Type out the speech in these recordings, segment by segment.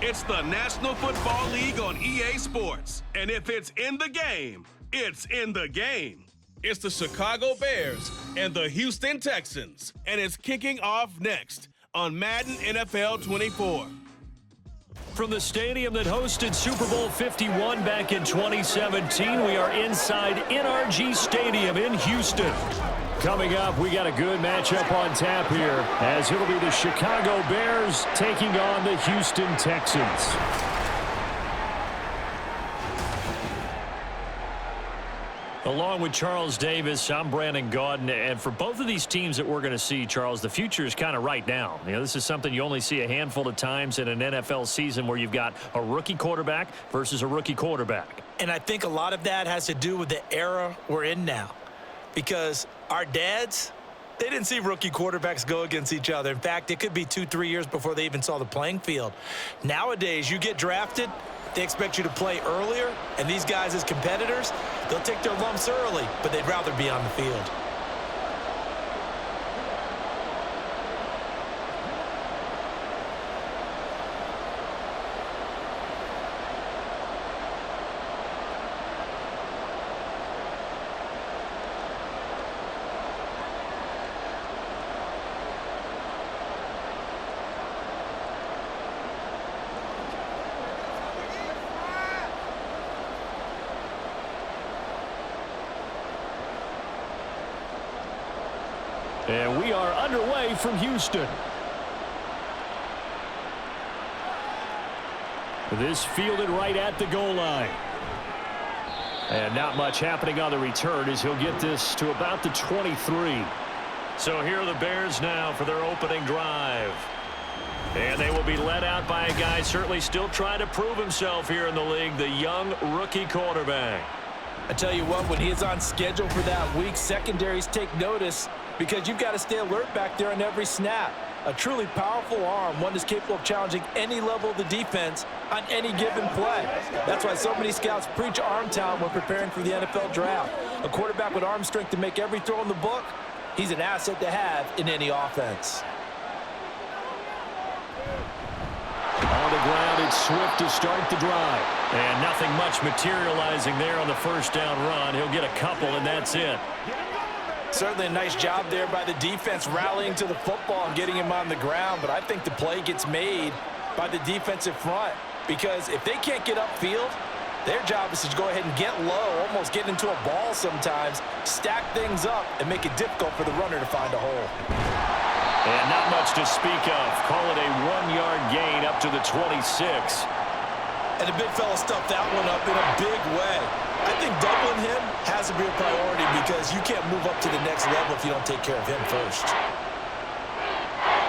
It's the National Football League on EA Sports. And if it's in the game, it's in the game. It's the Chicago Bears and the Houston Texans. And it's kicking off next on Madden NFL 24. From the stadium that hosted Super Bowl 51 back in 2017, we are inside NRG Stadium in Houston. Coming up, we got a good matchup on tap here, as it'll be the Chicago Bears taking on the Houston Texans. Along with Charles Davis, I'm Brandon Gaudin, and for both of these teams that we're going to see, Charles, the future is kind of right now. You know, this is something you only see a handful of times in an NFL season where you've got a rookie quarterback versus a rookie quarterback. And I think a lot of that has to do with the era we're in now. Because our dads, they didn't see rookie quarterbacks go against each other. In fact, it could be 2-3 years before they even saw the playing field. Nowadays, you get drafted, they expect you to play earlier, and these guys as competitors, they'll take their lumps early, but they'd rather be on the field. And we are underway from Houston. This fielded right at the goal line. And not much happening on the return as he'll get this to about the 23. So here are the Bears now for their opening drive. And they will be led out by a guy certainly still trying to prove himself here in the league, the young rookie quarterback. I tell you what, when he is on schedule for that week, secondaries take notice because you've got to stay alert back there on every snap. A truly powerful arm, one that's capable of challenging any level of the defense on any given play. That's why so many scouts preach arm talent when preparing for the NFL draft. A quarterback with arm strength to make every throw in the book, he's an asset to have in any offense. On the ground, it's Swift to start the drive. And nothing much materializing there on the first down run. He'll get a couple, and that's it. Certainly a nice job there by the defense rallying to the football and getting him on the ground, but I think the play gets made by the defensive front because if they can't get upfield, their job is to go ahead and get low, almost get into a ball sometimes, stack things up, and make it difficult for the runner to find a hole. And not much to speak of. Call it a 1-yard gain up to the 26. And the big fella stuffed that one up in a big way. I think doubling him has to be a priority because you can't move up to the next level if you don't take care of him first.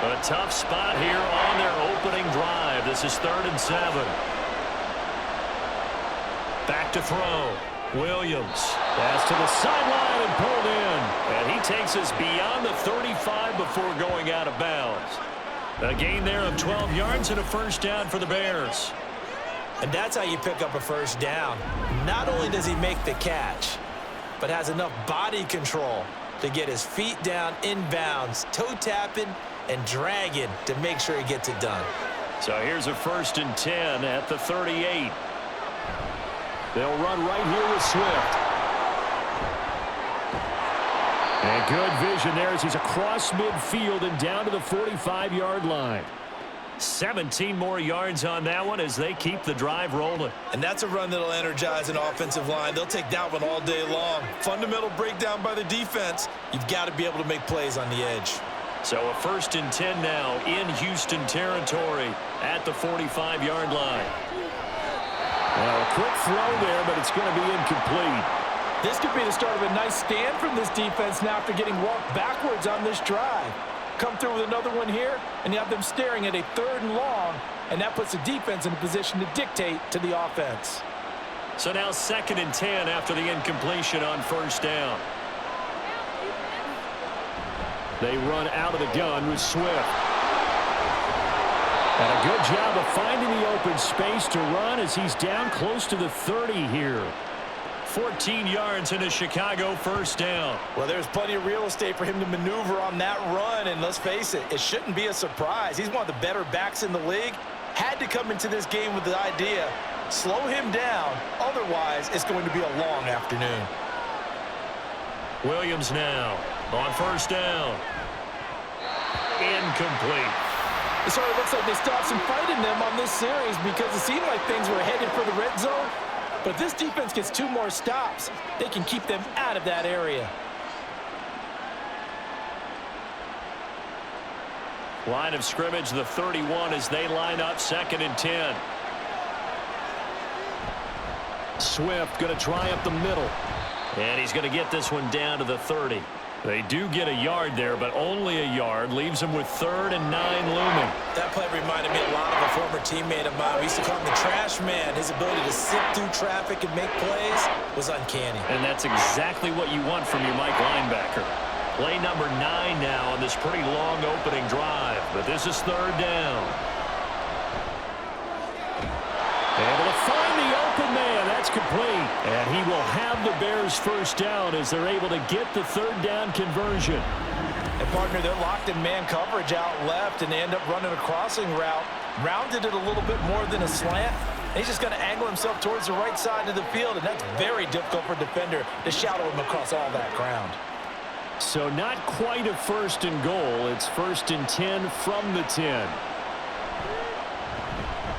A tough spot here on their opening drive. This is 3rd and 7. Back to throw. Williams. Pass to the sideline and pulled in. And he takes us beyond the 35 before going out of bounds. A gain there of 12 yards and a first down for the Bears. And that's how you pick up a first down. Not only does he make the catch, but has enough body control to get his feet down inbounds, toe tapping and dragging to make sure he gets it done. So here's a 1st and 10 at the 38. They'll run right here with Swift. And good vision there as he's across midfield and down to the 45-yard line. 17 more yards on that one as they keep the drive rolling. And that's a run that'll energize an offensive line. They'll take that one all day long. Fundamental breakdown by the defense. You've got to be able to make plays on the edge. So a 1st and 10 now in Houston territory at the 45-yard line. Well, a quick throw there, but it's going to be incomplete. This could be the start of a nice stand from this defense now after getting walked backwards on this drive. Come through with another one here, and you have them staring at a 3rd and long, and that puts the defense in a position to dictate to the offense. So now 2nd and 10 after the incompletion on 1st down. They run out of the gun with Swift. And a good job of finding the open space to run as he's down close to the 30 here. 14 yards in a Chicago 1st down. Well, there's plenty of real estate for him to maneuver on that run, and let's face it, it shouldn't be a surprise. He's one of the better backs in the league, had to come into this game with the idea, slow him down, otherwise it's going to be a long afternoon. Williams now on first down. Incomplete. It sort of looks like they stopped some fight in them on this series because it seemed like things were headed for the red zone. But if this defense gets 2 more stops, they can keep them out of that area. Line of scrimmage, the 31 as they line up 2nd and 10. Swift going to try up the middle. And he's going to get this one down to the 30. They do get a yard there, but only a yard. Leaves them with 3rd and 9 looming. That play reminded me a lot of a former teammate of mine. We used to call him the trash man. His ability to sift through traffic and make plays was uncanny. And that's exactly what you want from your Mike linebacker. Play number 9 now on this pretty long opening drive. But this is 3rd down. Able to find the open man. That's complete. And he will have the Bears first down as they're able to get the 3rd down conversion. And partner, they're locked in man coverage out left, and they end up running a crossing route. Rounded it a little bit more than a slant. He's just going to angle himself towards the right side of the field, and that's very difficult for a defender to shadow him across all that ground. So not quite a 1st and goal. It's 1st and 10 from the 10.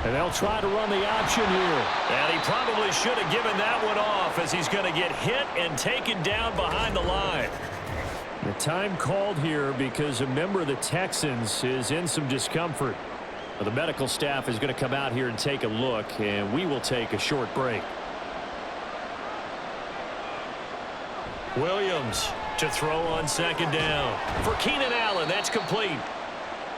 And they'll try to run the option here. And he probably should have given that one off as he's going to get hit and taken down behind the line. The time called here because a member of the Texans is in some discomfort. The medical staff is going to come out here and take a look, and we will take a short break. Williams to throw on 2nd down. For Keenan Allen, that's complete.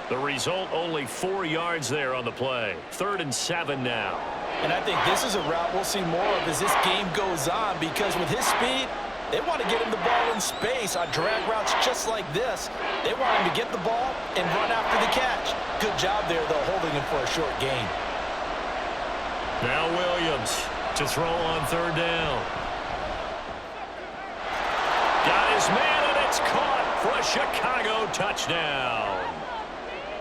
The result, only 4 yards there on the play. 3rd and 7 now. And I think this is a route we'll see more of as this game goes on, because with his speed, they want to get him the ball in space on drag routes just like this. They want him to get the ball and run after the catch. Good job there, though, holding him for a short gain. Now Williams to throw on 3rd down. Got his man, and it's caught for a Chicago touchdown.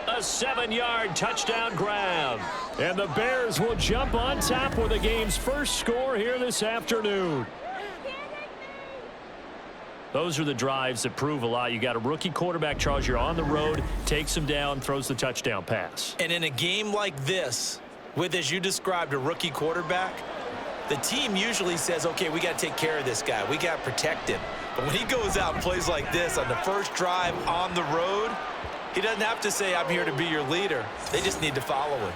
A 7-yard touchdown grab. And the Bears will jump on top with the game's first score here this afternoon. Those are the drives that prove a lot. You got a rookie quarterback, Charles. You're on the road, takes him down, throws the touchdown pass. And in a game like this, with, as you described, a rookie quarterback, the team usually says, okay, we got to take care of this guy. We got to protect him. But when he goes out and plays like this on the first drive on the road, he doesn't have to say, I'm here to be your leader. They just need to follow him.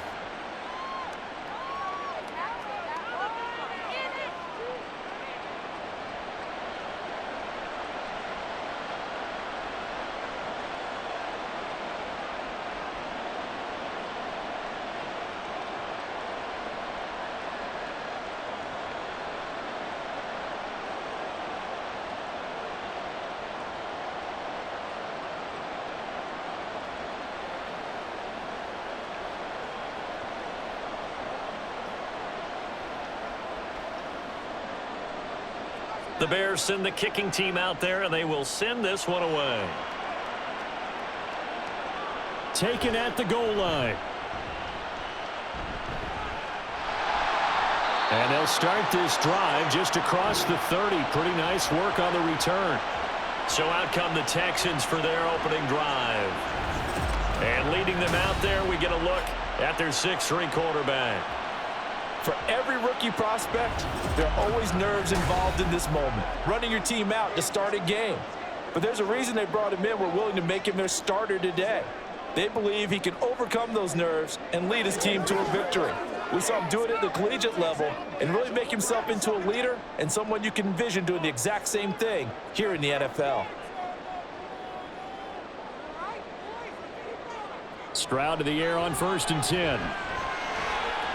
The Bears send the kicking team out there, and they will send this one away. Taken at the goal line. And they'll start this drive just across the 30. Pretty nice work on the return. So out come the Texans for their opening drive. And leading them out there, we get a look at their 6'3" quarterback. For every rookie prospect, there are always nerves involved in this moment. Running your team out to start a game. But there's a reason they brought him in. We're willing to make him their starter today. They believe he can overcome those nerves and lead his team to a victory. We saw him do it at the collegiate level and really make himself into a leader and someone you can envision doing the exact same thing here in the NFL. Stroud to the air on 1st and 10.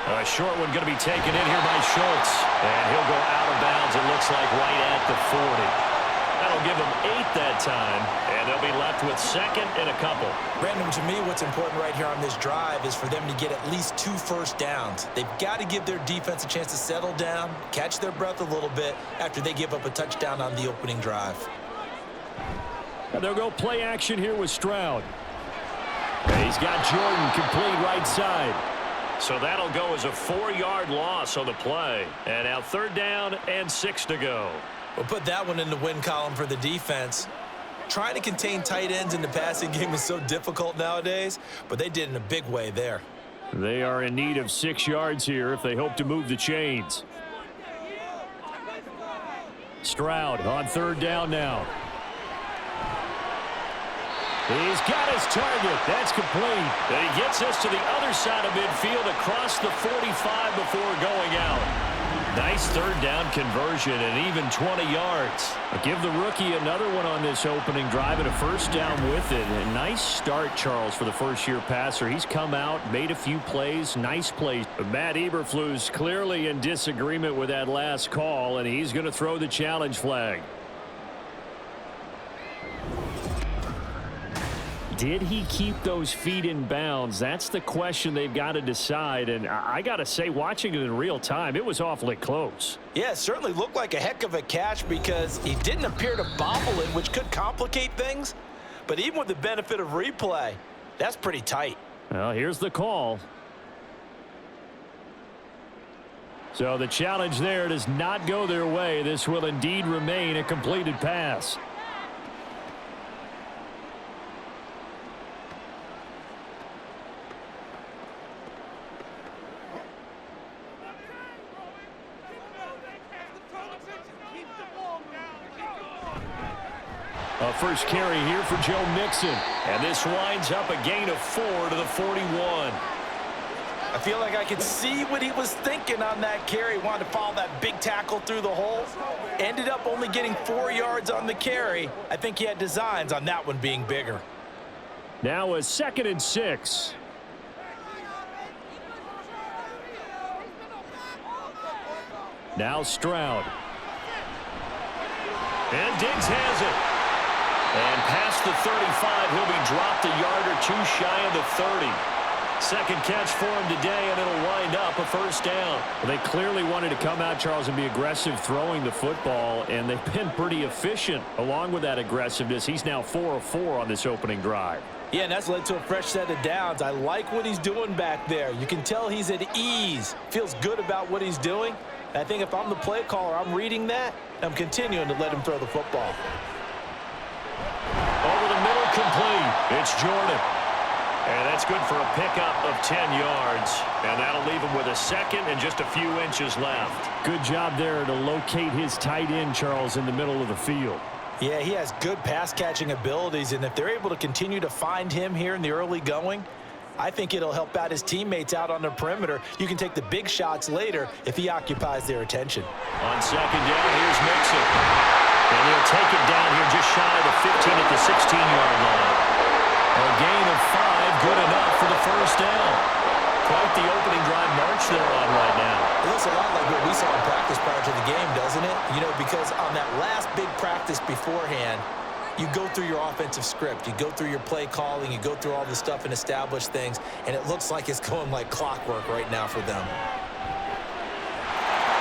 A short one going to be taken in here by Schultz. And he'll go out of bounds, it looks like, right at the 40. That'll give them 8 that time, and they'll be left with 2nd and a couple. Brandon, to me, what's important right here on this drive is for them to get at least 2 first downs. They've got to give their defense a chance to settle down, catch their breath a little bit after they give up a touchdown on the opening drive. And they'll go play action here with Stroud. And he's got Jordan complete right side. So that'll go as a 4-yard loss on the play. And now 3rd down and 6 to go. We'll put that one in the win column for the defense. Trying to contain tight ends in the passing game is so difficult nowadays, but they did in a big way there. They are in need of 6 yards here if they hope to move the chains. Stroud on 3rd down now. He's got his target. That's complete. And he gets us to the other side of midfield across the 45 before going out. Nice 3rd down conversion and even 20 yards. I'll give the rookie another one on this opening drive and a 1st down with it. A nice start, Charles, for the first-year passer. He's come out, made a few plays, nice plays. But Matt Eberflus clearly in disagreement with that last call, and he's going to throw the challenge flag. Did he keep those feet in bounds? That's the question they've got to decide. And I got to say, watching it in real time, it was awfully close. Yeah, it certainly looked like a heck of a catch because he didn't appear to bobble it, which could complicate things. But even with the benefit of replay, that's pretty tight. Well, here's the call. So the challenge there does not go their way. This will indeed remain a completed pass. A first carry here for Joe Mixon. And this winds up a gain of 4 to the 41. I feel like I could see what he was thinking on that carry. Wanted to follow that big tackle through the hole. Ended up only getting 4 yards on the carry. I think he had designs on that one being bigger. Now a 2nd and 6. Now Stroud. And Diggs has it. And past the 35, he'll be dropped a yard or 2 shy of the 30. Second catch for him today, and it'll wind up a 1st down. Well, they clearly wanted to come out, Charles, and be aggressive throwing the football, and they've been pretty efficient along with that aggressiveness. He's now 4 of 4 on this opening drive. Yeah, and that's led to a fresh set of downs. I like what he's doing back there. You can tell he's at ease. Feels good about what he's doing. And I think if I'm the play caller, I'm reading that, and I'm continuing to let him throw the football. Over the middle, complete. It's Jordan. And that's good for a pickup of 10 yards. And that'll leave him with a 2nd and just a few inches left. Good job there to locate his tight end, Charles, in the middle of the field. Yeah, he has good pass-catching abilities, and if they're able to continue to find him here in the early going, I think it'll help out his teammates out on the perimeter. You can take the big shots later if he occupies their attention. On 2nd down, here's Mixon. And he'll take it down here just shy of the 15 at the 16-yard line. A gain of 5, good enough for the 1st down. Quite the opening drive march they're on right now. It looks a lot like what we saw in practice prior to the game, doesn't it? You know, because on that last big practice beforehand, you go through your offensive script. You go through your play calling. You go through all the stuff and establish things. And it looks like it's going like clockwork right now for them.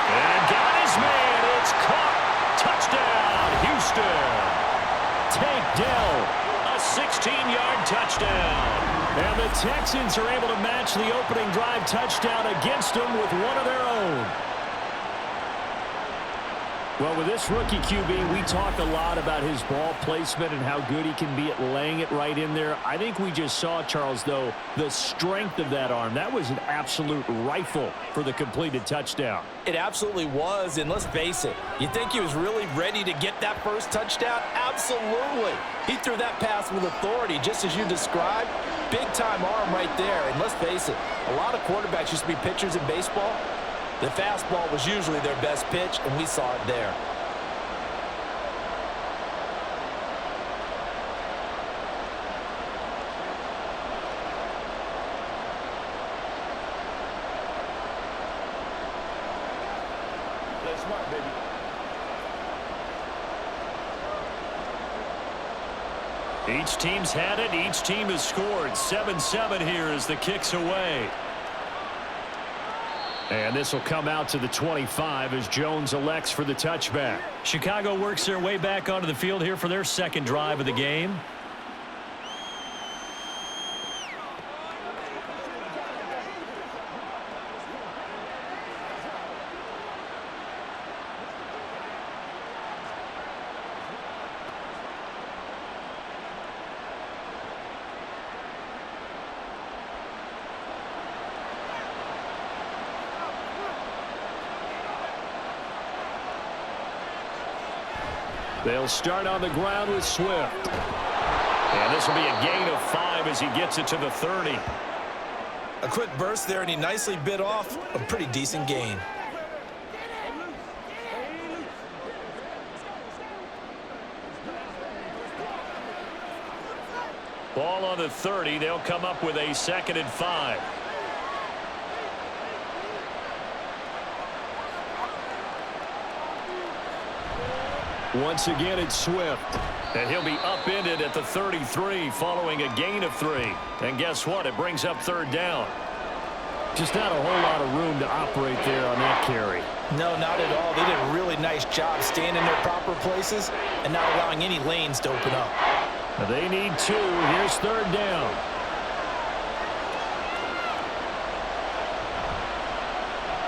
And got his man. It's caught. Touchdown, Houston. Tank Dell, a 16-yard touchdown. And the Texans are able to match the opening drive touchdown against them with one of their own. Well, with this rookie QB, we talk a lot about his ball placement and how good he can be at laying it right in there. I think we just saw, Charles, though, the strength of that arm. That was an absolute rifle for the completed touchdown. It absolutely was, and let's face it, you think he was really ready to get that first touchdown? Absolutely. He threw that pass with authority, just as you described. Big-time arm right there, and let's face it, a lot of quarterbacks used to be pitchers in baseball. The fastball was usually their best pitch, and we saw it there. Play smart, baby. Each team's had it. Each team has scored. 7-7 here as the kick's away. And this will come out to the 25 as Jones elects for the touchback. Chicago works their way back onto the field here for their 2nd drive of the game. They'll start on the ground with Swift. And this will be a gain of 5 as he gets it to the 30. A quick burst there, and he nicely bit off a pretty decent gain. Ball on the 30. They'll come up with a 2nd and 5. Once again, it's Swift. And he'll be upended at the 33 following a gain of 3. And guess what? It brings up 3rd down. Just not a whole lot of room to operate there on that carry. No, not at all. They did a really nice job staying in their proper places and not allowing any lanes to open up. Now they need 2. Here's 3rd down.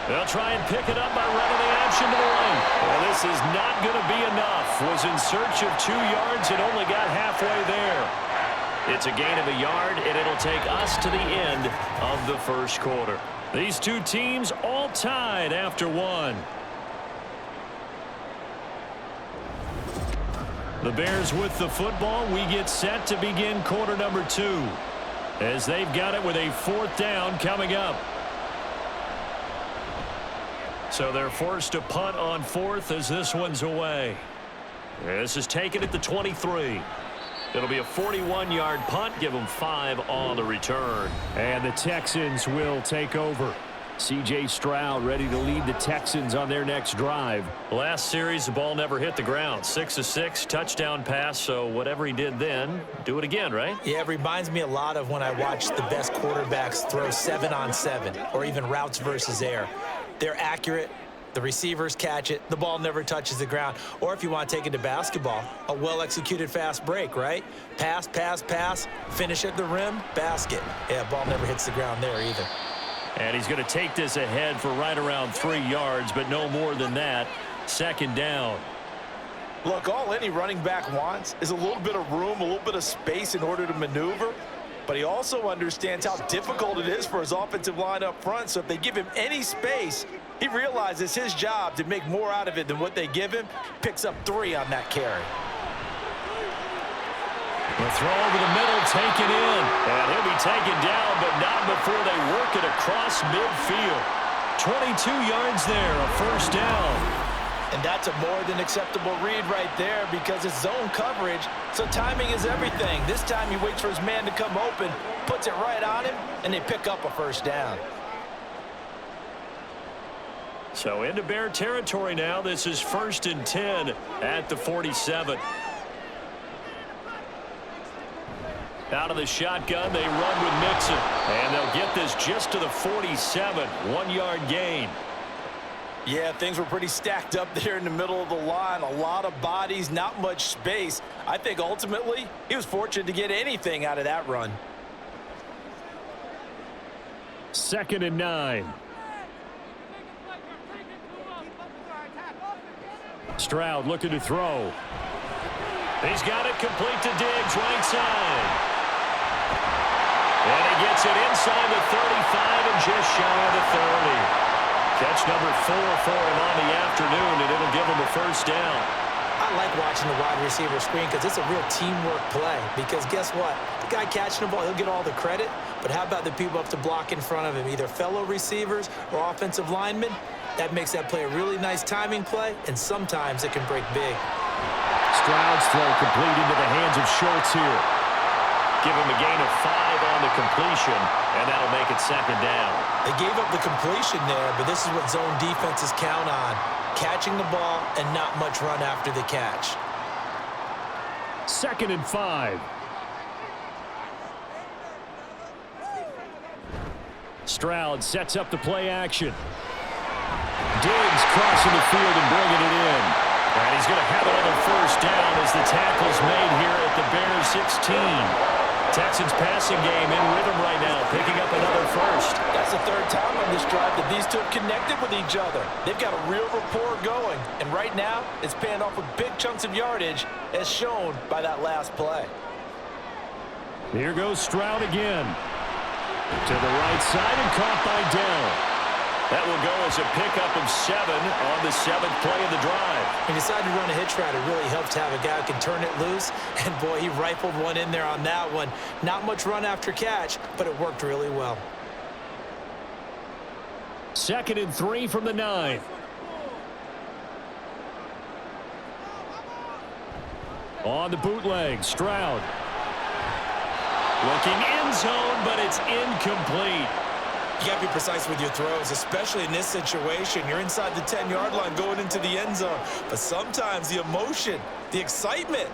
They'll try and pick it up by running the option to the lane. Well, this is not going to be enough. Was in search of 2 yards and only got halfway there. It's a gain of a yard, and it'll take us to the end of the first quarter. These two teams all tied after 1. The Bears with the football. We get set to begin quarter number 2 as they've got it with a 4th down coming up. So they're forced to punt on 4th as this one's away. This is taken at the 23. It'll be a 41-yard punt. Give them 5 on the return. And the Texans will take over. C.J. Stroud ready to lead the Texans on their next drive. Last series, the ball never hit the ground. 6 of 6, touchdown pass. So whatever he did then, do it again, right? Yeah, it reminds me a lot of when I watch the best quarterbacks throw 7-on-7 or even routes versus air. They're accurate. The receivers catch it. The ball never touches the ground. Or if you want to take it to basketball, a well-executed fast break, right? Pass, pass, pass, finish at the rim, basket. Yeah, ball never hits the ground there either. And he's going to take this ahead for right around 3 yards, but no more than that. 2nd down. Look, all any running back wants is a little bit of room, a little bit of space in order to maneuver. But he also understands how difficult it is for his offensive line up front. So if they give him any space, he realizes his job to make more out of it than what they give him. Picks up 3 on that carry. The throw over the middle, taken in. And he'll be taken down, but not before they work it across midfield. 22 yards there, a 1st down. And that's a more than acceptable read right there because it's zone coverage, so timing is everything. This time he waits for his man to come open, puts it right on him, and they pick up a 1st down. So into Bear territory now. This is 1st and 10 at the 47. Out of the shotgun, they run with Mixon. And they'll get this just to the 47, 1-yard gain. Yeah, things were pretty stacked up there in the middle of the line. A lot of bodies, not much space. I think ultimately he was fortunate to get anything out of that run. 2nd and 9. Stroud looking to throw. He's got it complete to Diggs, right side. And he gets it inside the 35 and just shy of the 30. Catch number 4 for him on the afternoon, and it'll give him a 1st down. I like watching the wide receiver screen because it's a real teamwork play. Because guess what? The guy catching the ball, he'll get all the credit. But how about the people up to block in front of him, either fellow receivers or offensive linemen? That makes that play a really nice timing play, and sometimes it can break big. Stroud's throw complete into the hands of Schultz here. Give him a gain of 5 on the completion, and that'll make it 2nd down. They gave up the completion there, but this is what zone defenses count on. Catching the ball and not much run after the catch. 2nd and 5. Stroud sets up the play action. Diggs crossing the field and bringing it in. And he's going to have another 1st down as the tackle's made here at the Bears 16. Texans passing game in rhythm right now, picking up another 1st. That's the 3rd time on this drive that these two have connected with each other. They've got a real rapport going, and right now it's paying off with big chunks of yardage as shown by that last play. Here goes Stroud again. To the right side and caught by Dell. That will go as a pickup of 7 on the 7th play of the drive. He decided to run a hitch route. It really helps to have a guy who can turn it loose. And, boy, he rifled one in there on that one. Not much run after catch, but it worked really well. 2nd and 3 from the 9. On the bootleg, Stroud. Looking end zone, but it's incomplete. You got to be precise with your throws, especially in this situation. You're inside the 10-yard line going into the end zone. But sometimes the emotion, the excitement,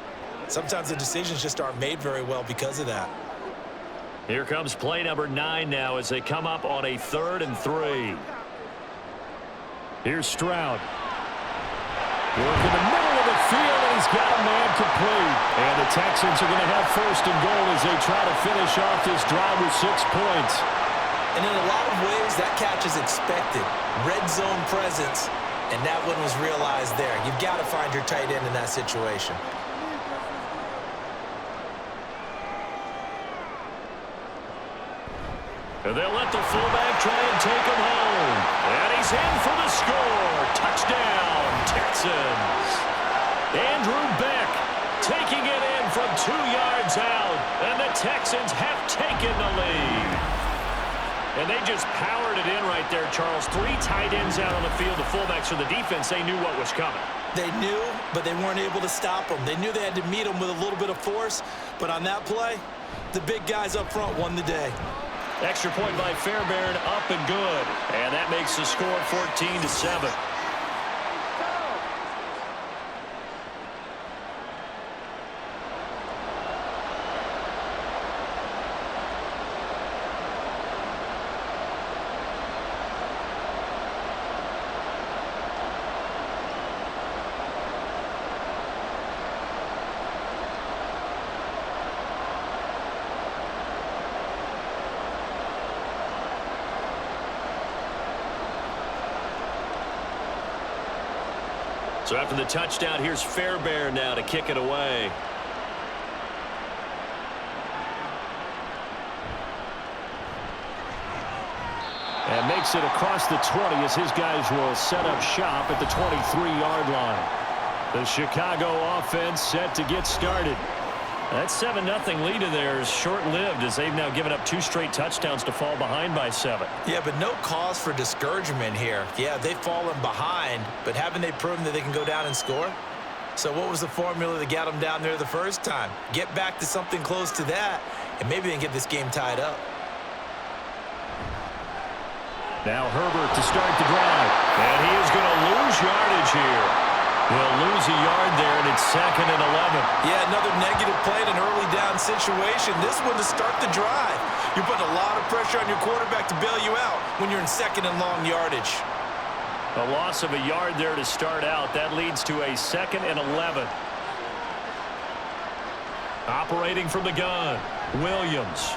sometimes the decisions just aren't made very well because of that. Here comes play number 9 now as they come up on a 3rd and 3. Here's Stroud. Work in the middle of the field, and he's got a man complete. And the Texans are going to have 1st and goal as they try to finish off this drive with 6 points. And in a lot of ways, that catch is expected. Red zone presence, and that one was realized there. You've got to find your tight end in that situation. And they'll let the fullback try and take him home. And he's in for the score. Touchdown, Texans. Andrew Beck taking it in from 2 yards out. And the Texans have taken the lead. And they just powered it in right there, Charles. 3 tight ends out on the field. The fullbacks for the defense, they knew what was coming. They knew, but they weren't able to stop them. They knew they had to meet them with a little bit of force. But on that play, the big guys up front won the day. Extra point by Fairbairn, up and good. And that makes the score 14-7. So after the touchdown, here's Fairbairn now to kick it away. And makes it across the 20 as his guys will set up shop at the 23-yard line. The Chicago offense set to get started. That 7-0 lead in there is short-lived as they've now given up 2 straight touchdowns to fall behind by 7. Yeah, but no cause for discouragement here. Yeah, they've fallen behind, but haven't they proven that they can go down and score? So what was the formula that got them down there the first time? Get back to something close to that, and maybe they can get this game tied up. Now Herbert to start the drive. And he is going to lose yardage here. He'll lose a yard there, and it's 2nd and 11. Yeah, another negative play in an early down situation. This one to start the drive. You're putting a lot of pressure on your quarterback to bail you out when you're in 2nd and long yardage. A loss of a yard there to start out. That leads to a 2nd and 11. Operating from the gun, Williams.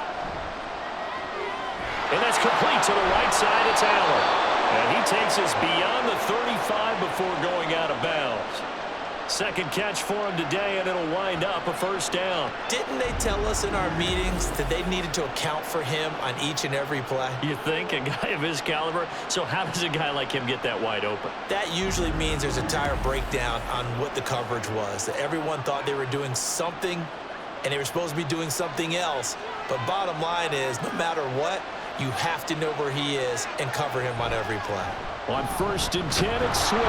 And that's complete to the right side. It's Allen. And he takes us beyond the 35 before going out of bounds. 2nd catch for him today, and it'll wind up a 1st down. Didn't they tell us in our meetings that they needed to account for him on each and every play? You think? A guy of his caliber? So how does a guy like him get that wide open? That usually means there's a tire breakdown on what the coverage was. That everyone thought they were doing something, and they were supposed to be doing something else. But bottom line is, no matter what, you have to know where he is and cover him on every play. On 1st and 10, it's Swift.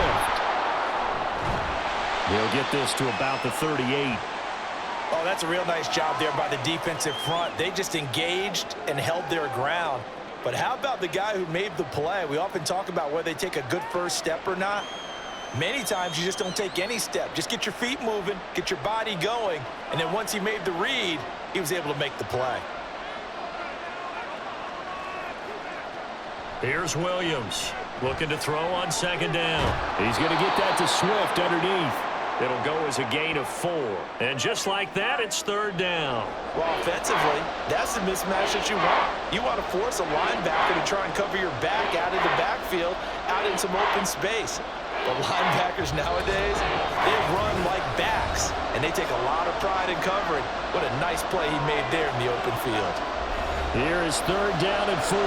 He'll get this to about the 38. Oh, that's a real nice job there by the defensive front. They just engaged and held their ground. But how about the guy who made the play? We often talk about whether they take a good first step or not. Many times you just don't take any step. Just get your feet moving, get your body going, and then once he made the read, he was able to make the play. Here's Williams looking to throw on 2nd down. He's going to get that to Swift underneath. It'll go as a gain of 4. And just like that, it's 3rd down. Well, offensively, that's the mismatch that you want. You want to force a linebacker to try and cover your back out of the backfield, out in some open space. The linebackers nowadays, they run like backs, and they take a lot of pride in covering. What a nice play he made there in the open field. Here is 3rd down and 4.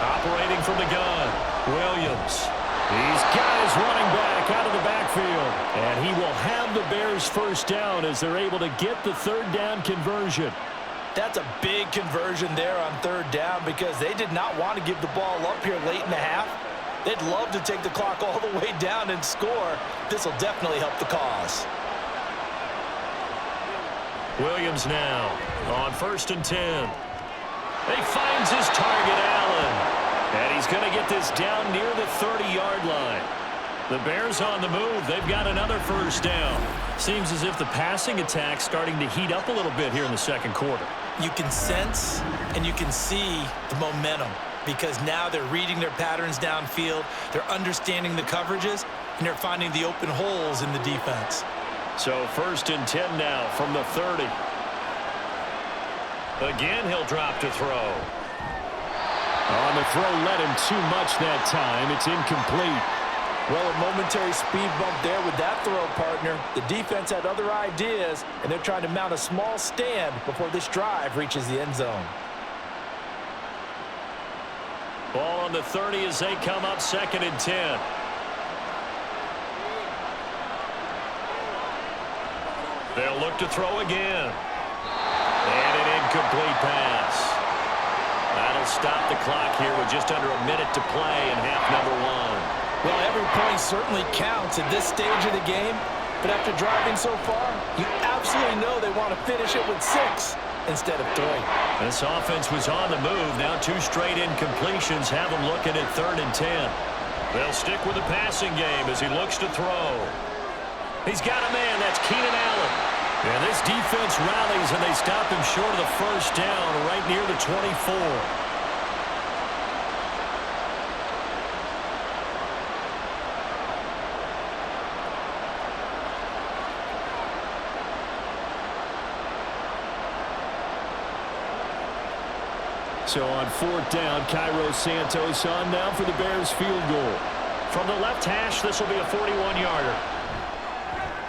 Operating from the gun, Williams. He's got his running back out of the backfield. And he will have the Bears first down as they're able to get the third down conversion. That's a big conversion there on third down because they did not want to give the ball up here late in the half. They'd love to take the clock all the way down and score. This will definitely help the cause. Williams now on 1st and 10. He finds his target, Allen. And he's going to get this down near the 30-yard line. The Bears on the move. They've got another first down. Seems as if the passing attack's starting to heat up a little bit here in the second quarter. You can sense and you can see the momentum because now they're reading their patterns downfield. They're understanding the coverages, and they're finding the open holes in the defense. So 1st and 10 now from the 30. Again, he'll drop to throw. On the throw, led him too much that time. It's incomplete. Well, a momentary speed bump there with that throw, partner. The defense had other ideas, and they're trying to mount a small stand before this drive reaches the end zone. Ball on the 30 as they come up 2nd and 10. They'll look to throw again. And an incomplete pass. That'll stop the clock here with just under a minute to play in half number 1. Well, every point certainly counts at this stage of the game, but after driving so far, you absolutely know they want to finish it with 6 instead of 3. This offense was on the move. Now 2 straight incompletions have them looking at 3rd and 10. They'll stick with the passing game as he looks to throw. He's got a man. That's Keenan Allen. And this defense rallies, and they stop him short of the first down right near the 24. So on 4th down, Cairo Santos on now for the Bears field goal. From the left hash, this will be a 41-yarder.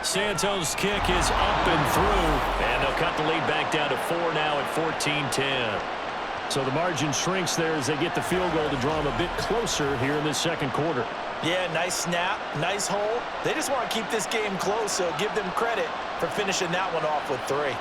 Santos' kick is up and through, and they'll cut the lead back down to 4 now at 14-10. So the margin shrinks there as they get the field goal to draw them a bit closer here in this second quarter. Yeah, nice snap, nice hold. They just want to keep this game close, so give them credit for finishing that one off with 3.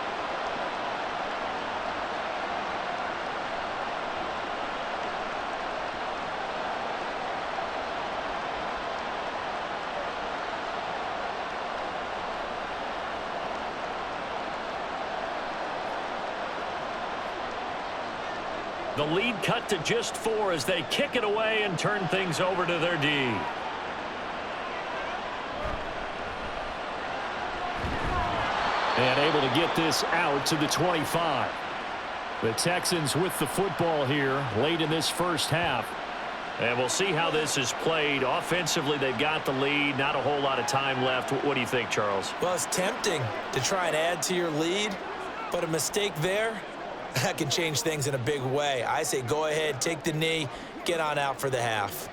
The lead cut to just 4 as they kick it away and turn things over to their D. And able to get this out to the 25. The Texans with the football here late in this first half. And we'll see how this is played. Offensively, they've got the lead. Not a whole lot of time left. What do you think, Charles? Well, it's tempting to try and add to your lead, but a mistake there, that can change things in a big way. I say go ahead, take the knee, get on out for the half.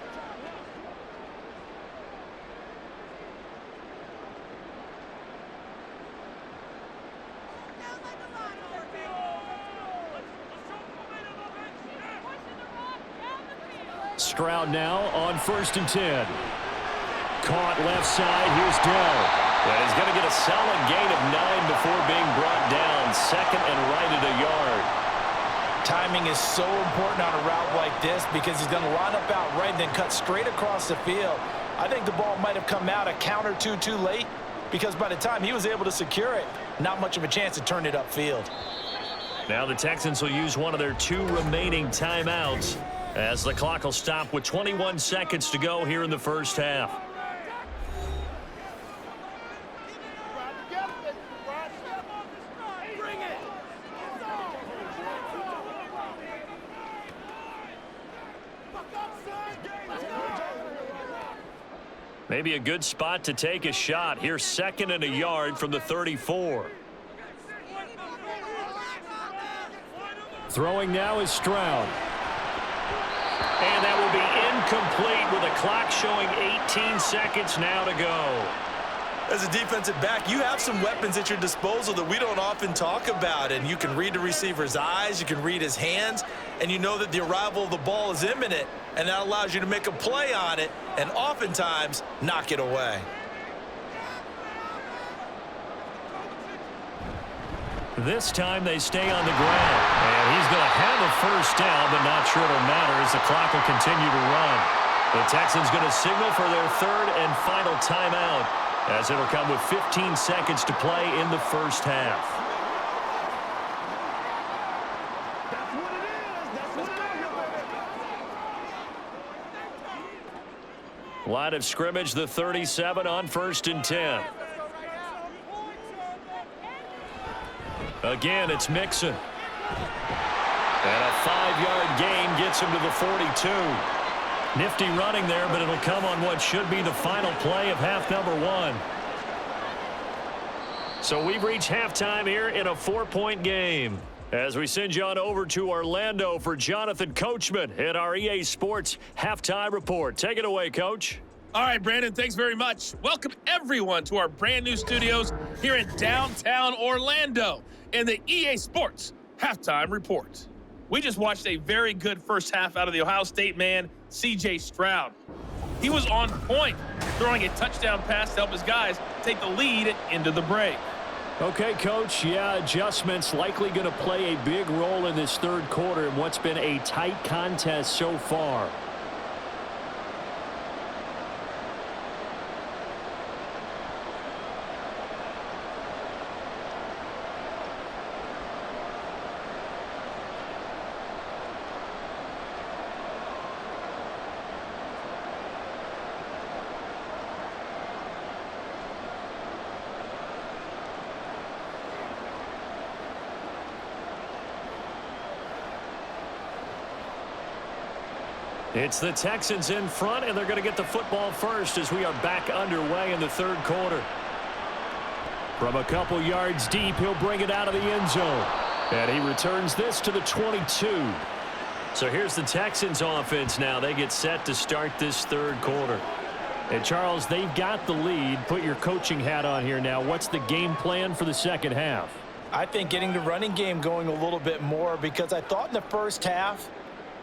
Stroud now on 1st and 10. Caught left side. Here's Dell. And he's going to get a solid gain of 9 before being brought down. 2nd and right at a yard. Timing is so important on a route like this because he's going to line up out right and then cut straight across the field. I think the ball might have come out a count or two too late because by the time he was able to secure it, not much of a chance to turn it upfield. Now the Texans will use one of their 2 remaining timeouts as the clock will stop with 21 seconds to go here in the first half. Maybe a good spot to take a shot. Here's 2nd and a yard from the 34. Throwing now is Stroud. And that will be incomplete with a clock showing 18 seconds now to go. As a defensive back, you have some weapons at your disposal that we don't often talk about, and you can read the receiver's eyes, you can read his hands, and you know that the arrival of the ball is imminent, and that allows you to make a play on it and oftentimes knock it away. This time they stay on the ground, and he's going to have a first down, but not sure it'll matter as the clock will continue to run. The Texans going to signal for their third and final timeout, as it'll come with 15 seconds to play in the first half. That's what it is. That's what it is. Line of scrimmage, the 37 on 1st and 10. Again, it's Mixon. And a 5-yard gain gets him to the 42. Nifty running there, but it'll come on what should be the final play of half number 1. So we've reached halftime here in a 4-point game. As we send you on over to Orlando for Jonathan Coachman at our EA Sports Halftime Report. Take it away, Coach. All right, Brandon, thanks very much. Welcome, everyone, to our brand new studios here in downtown Orlando and the EA Sports Halftime Report. We just watched a very good first half out of the Ohio State man, C.J. Stroud. He was on point, throwing a touchdown pass to help his guys take the lead into the break. Okay, Coach, adjustments likely going to play a big role in this third quarter in what's been a tight contest so far. It's the Texans in front, and they're going to get the football first as we are back underway in the third quarter. From a couple yards deep, he'll bring it out of the end zone. And he returns this to the 22. So here's the Texans offense now. They get set to start this third quarter. And Charles, they've got the lead. Put your coaching hat on here now. What's the game plan for the second half? I think getting the running game going a little bit more, because I thought in the first half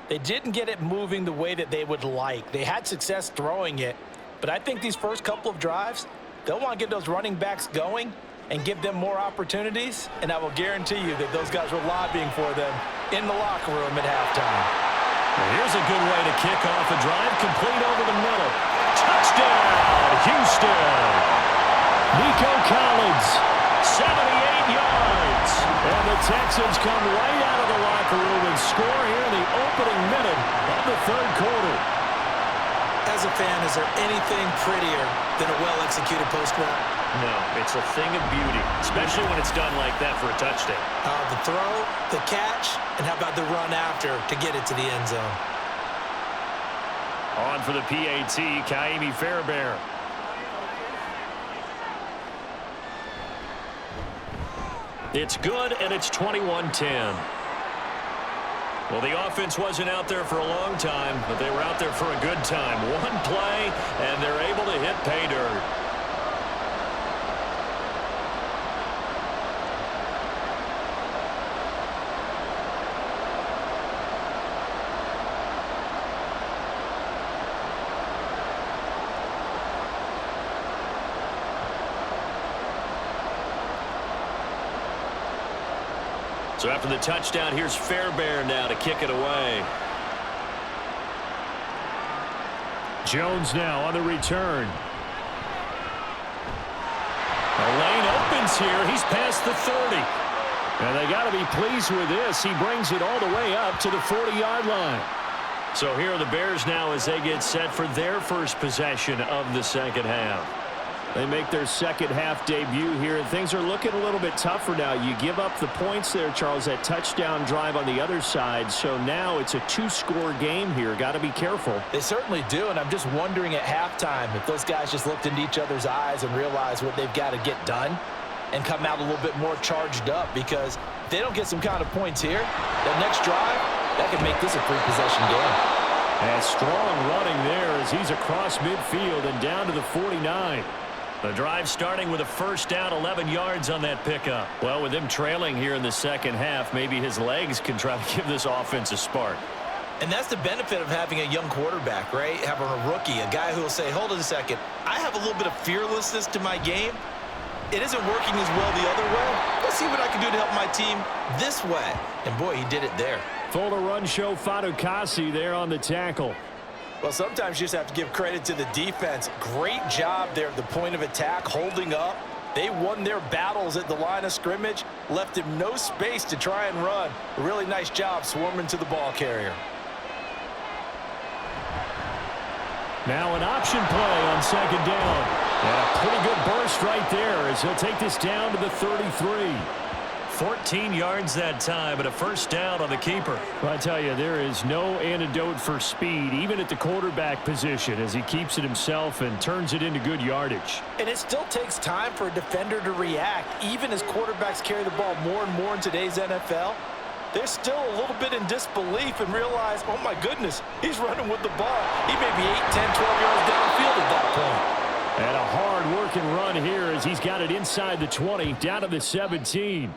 they didn't get it moving the way that they would like. They had success throwing it, but I think these first couple of drives, they'll want to get those running backs going and give them more opportunities, and I will guarantee you that those guys were lobbying for them in the locker room at halftime. Well, here's a good way to kick off a drive, complete over the middle. Touchdown, Houston! Nico Collins, 78 yards. And the Texans come right out of the locker room and score here in the opening minute of the third quarter. As a fan, is there anything prettier than a well-executed post route? No, it's a thing of beauty, especially when it's done like that for a touchdown. The throw, the catch, and how about the run after to get it to the end zone? On for the PAT, Kaimi Fairbairn. It's good, and it's 21-10. Well, the offense wasn't out there for a long time, but they were out there for a good time. One play, and they're able to hit pay dirt. So after the touchdown, here's Fairbairn now to kick it away. Jones now on the return. The lane opens here. He's past the 30. And they got to be pleased with this. He brings it all the way up to the 40-yard line. So here are the Bears now as they get set for their first possession of the second half. They make their second half debut here, and things are looking a little bit tougher now. You give up the points there, Charles, that touchdown drive on the other side. So now it's a two-score game here. Got to be careful. They certainly do, and I'm just wondering at halftime if those guys just looked into each other's eyes and realized what they've got to get done and come out a little bit more charged up, because if they don't get some kind of points here, that next drive, that could make this a three-possession game. And strong running there as he's across midfield and down to the 49. The drive starting with a first down, 11 yards on that pickup. Well, with him trailing here in the second half, maybe his legs can try to give this offense a spark. And that's the benefit of having a young quarterback, right? Having a rookie, a guy who will say, hold on a second, I have a little bit of fearlessness to my game. It isn't working as well the other way. Let's see what I can do to help my team this way. And, boy, he did it there. Full run show Fatukasi there on the tackle. Well, sometimes you just have to give credit to the defense. Great job there at the point of attack, holding up. They won their battles at the line of scrimmage, left him no space to try and run. A really nice job swarming to the ball carrier. Now an option play on second down. And a pretty good burst right there as he'll take this down to the 33. 14 yards that time, but a first down on the keeper. Well, I tell you, there is no antidote for speed, even at the quarterback position, as he keeps it himself and turns it into good yardage. And it still takes time for a defender to react, even as quarterbacks carry the ball more and more in today's NFL. They're still a little bit in disbelief and realize, oh, my goodness, he's running with the ball. He may be 8, 10, 12 yards downfield at that point. And a hard-working run here as he's got it inside the 20, down to the 17.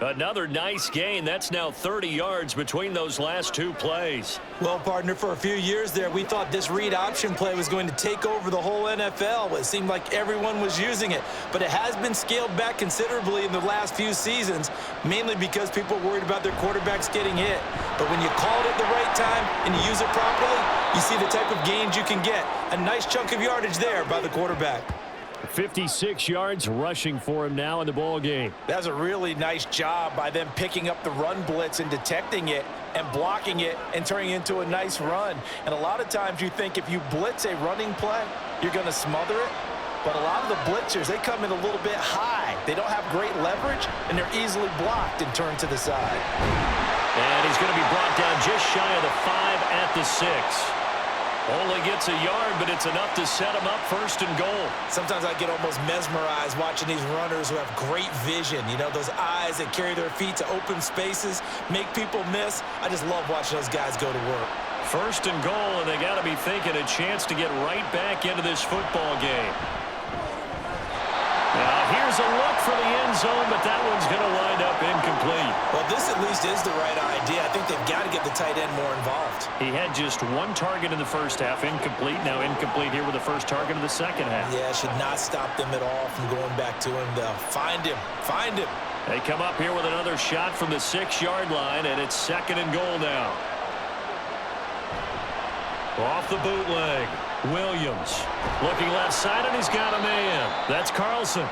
Another nice gain. That's now 30 yards between those last two plays. Well, partner, for a few years there, we thought this read option play was going to take over the whole NFL. It seemed like everyone was using it. But it has been scaled back considerably in the last few seasons, mainly because people are worried about their quarterbacks getting hit. But when you call it at the right time and you use it properly, you see the type of gains you can get. A nice chunk of yardage there by the quarterback. 56 yards rushing for him now in the ball game. That's a really nice job by them picking up the run blitz and detecting it and blocking it and turning it into a nice run. And a lot of times you think if you blitz a running play, you're going to smother it. But a lot of the blitzers, they come in a little bit high. They don't have great leverage, and they're easily blocked and turned to the side. And he's going to be brought down just shy of the 5 at the 6. Only gets a yard, but it's enough to set him up first and goal. Sometimes I get almost mesmerized watching these runners who have great vision. You know, those eyes that carry their feet to open spaces, make people miss. I just love watching those guys go to work. First and goal, and they got to be thinking a chance to get right back into this football game. Now, here's a look for the end zone, but that one's going to wind up incomplete. Well, this at least is the right idea. I think they've got to get the tight end more involved. He had just one target in the first half, incomplete. Now incomplete here with the first target of the second half. Yeah, should not stop them at all from going back to him, though. Find him. Find him. They come up here with another shot from the 6-yard line, and it's second and goal now. Off the bootleg. Williams looking left side, and he's got a man. That's Carlson.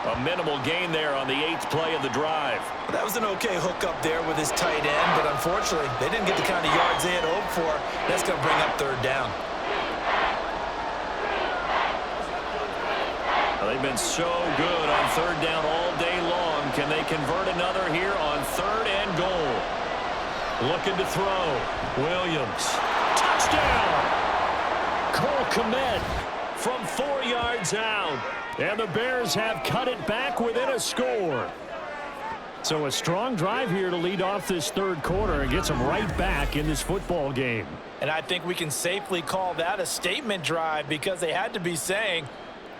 A minimal gain there on the 8th play of the drive. Well, that was an okay hookup there with his tight end, but unfortunately, they didn't get the kind of yards they had hoped for. That's going to bring up third down. Well, they've been so good on third down all day long. Can they convert another here on third and goal? Looking to throw. Williams. Touchdown! Cole Kmet from 4 yards out. And the Bears have cut it back within a score. So a strong drive here to lead off this third quarter and gets them right back in this football game. And I think we can safely call that a statement drive because they had to be saying,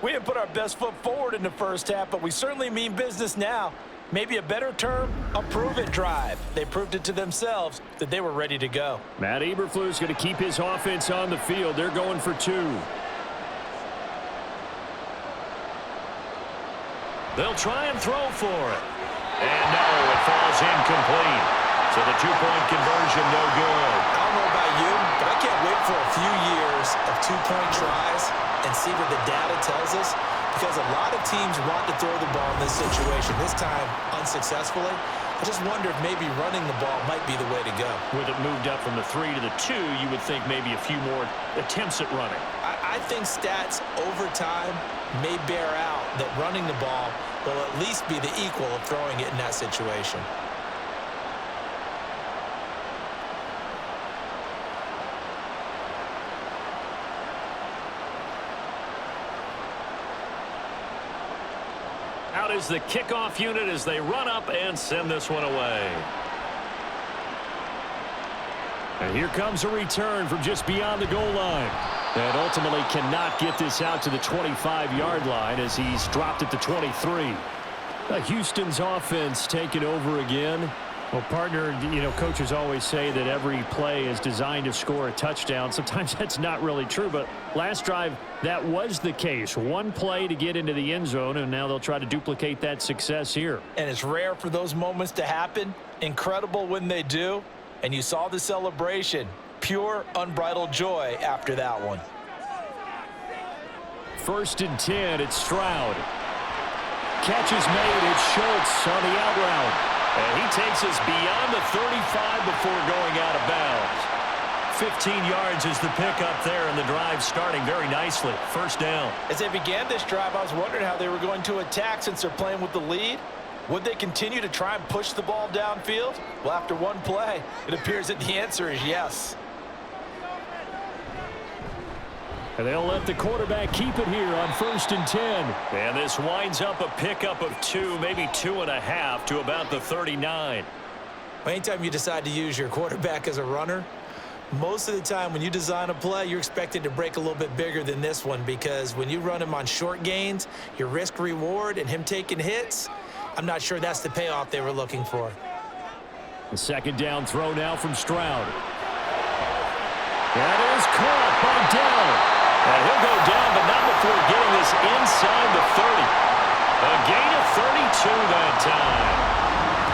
we didn't put our best foot forward in the first half, but we certainly mean business now. Maybe a better term, a prove-it drive. They proved it to themselves that they were ready to go. Matt Eberflus going to keep his offense on the field. They're going for 2. They'll try and throw for it. And no, it falls incomplete. So the 2-point conversion, no good. I don't know about you, but I can't wait for a few years of 2-point tries and see what the data tells us. Because a lot of teams want to throw the ball in this situation, this time unsuccessfully. I just wonder if maybe running the ball might be the way to go. With it moved up from the 3 to the 2, you would think maybe a few more attempts at running. I think stats over time may bear out that running the ball will at least be the equal of throwing it in that situation. Out is the kickoff unit as they run up and send this one away. And here comes a return from just beyond the goal line. And ultimately cannot get this out to the 25-yard line as he's dropped it to 23. Houston's offense taking over again. Well, partner, you know, coaches always say that every play is designed to score a touchdown. Sometimes that's not really true, but last drive, that was the case. One play to get into the end zone, and now they'll try to duplicate that success here. And it's rare for those moments to happen. Incredible when they do. And you saw the celebration. Pure, unbridled joy after that one. 1st and 10, it's Stroud. Catch is made, it's Schultz on the out route. And he takes us beyond the 35 before going out of bounds. 15 yards is the pickup there, and the drive starting very nicely. 1st down. As they began this drive, I was wondering how they were going to attack since they're playing with the lead. Would they continue to try and push the ball downfield? Well, after one play, it appears that the answer is yes. And they'll let the quarterback keep it here on 1st and 10. And this winds up a pickup of 2, maybe 2.5 to about the 39. Anytime you decide to use your quarterback as a runner, most of the time when you design a play, you're expected to break a little bit bigger than this one, because when you run him on short gains, your risk-reward and him taking hits, I'm not sure that's the payoff they were looking for. The 2nd down throw now from Stroud. That is caught by Dell. And he'll go down, but not before getting this inside the 30. A gain of 32 that time.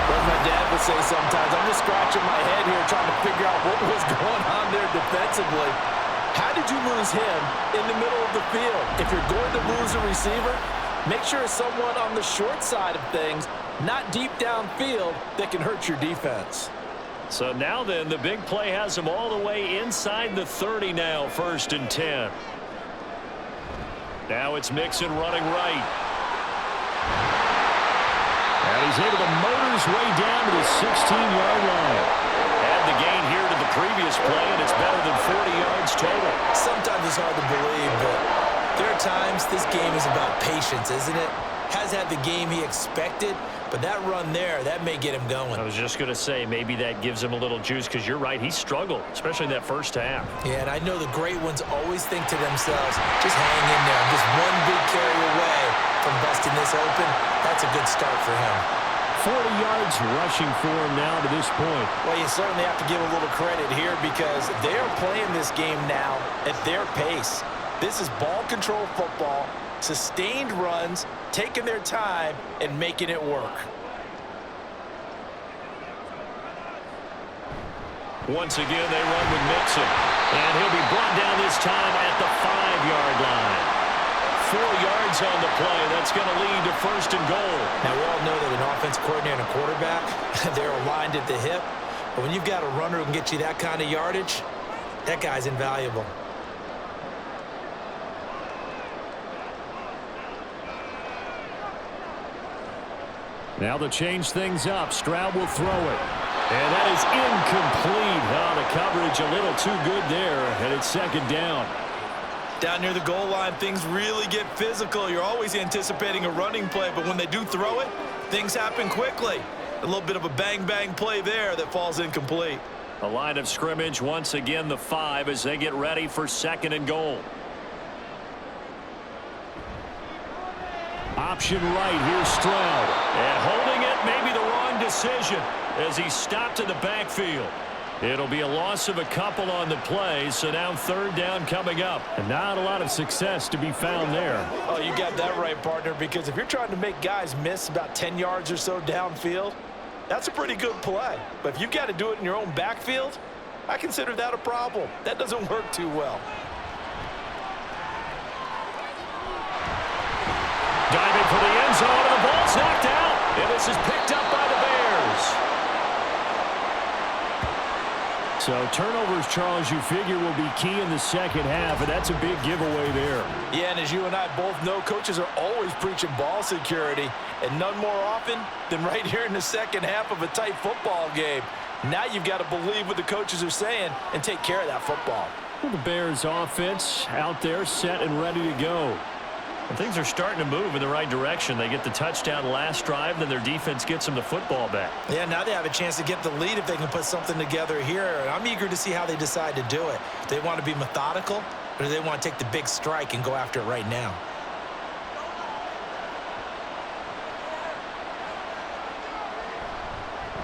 What my dad would say sometimes, I'm just scratching my head here trying to figure out what was going on there defensively. How did you lose him in the middle of the field? If you're going to lose a receiver, make sure it's someone on the short side of things, not deep downfield, that can hurt your defense. So now then, the big play has him all the way inside the 30 now, 1st and 10. Now it's Mixon running right. And he's able to motor his way down to the 16-yard line. Add the gain here to the previous play, and it's better than 40 yards total. Sometimes it's hard to believe, but there are times this game is about patience, isn't it? Has had the game he expected, but that run there, that may get him going. I was just going to say, maybe that gives him a little juice, because you're right, he struggled, especially in that first half. Yeah, and I know the great ones always think to themselves, just hang in there. I'm just one big carry away from busting this open. That's a good start for him. 40 yards rushing for him now to this point. Well, you certainly have to give a little credit here, because they are playing this game now at their pace. This is ball control football, sustained runs, taking their time, and making it work. Once again, they run with Mixon. And he'll be brought down this time at the 5-yard line. 4 yards on the play. That's going to lead to 1st and goal. Now, we all know that an offense coordinator and a quarterback, they're aligned at the hip. But when you've got a runner who can get you that kind of yardage, that guy's invaluable. Now they'll change things up. Stroud will throw it. And that is incomplete. Oh, the coverage a little too good there, and it's 2nd down. Down near the goal line, things really get physical. You're always anticipating a running play, but when they do throw it, things happen quickly. A little bit of a bang-bang play there that falls incomplete. A line of scrimmage, once again the 5 as they get ready for 2nd and goal. Option right, here's Stroud. And holding it, maybe the wrong decision as he stopped in the backfield. It'll be a loss of a couple on the play, so now 3rd down coming up. And not a lot of success to be found there. Oh, you got that right, partner, because if you're trying to make guys miss about 10 yards or so downfield, that's a pretty good play. But if you've got to do it in your own backfield, I consider that a problem. That doesn't work too well. Diving for the end zone, and the ball's knocked out. And this is picked up by the Bears. So turnovers, Charles, you figure will be key in the 2nd half, and that's a big giveaway there. Yeah, and as you and I both know, coaches are always preaching ball security, and none more often than right here in the 2nd half of a tight football game. Now you've got to believe what the coaches are saying and take care of that football. Well, the Bears offense out there set and ready to go. And things are starting to move in the right direction. They get the touchdown last drive, then their defense gets them the football back. Yeah, now they have a chance to get the lead if they can put something together here. And I'm eager to see how they decide to do it. They want to be methodical, or do they want to take the big strike and go after it right now?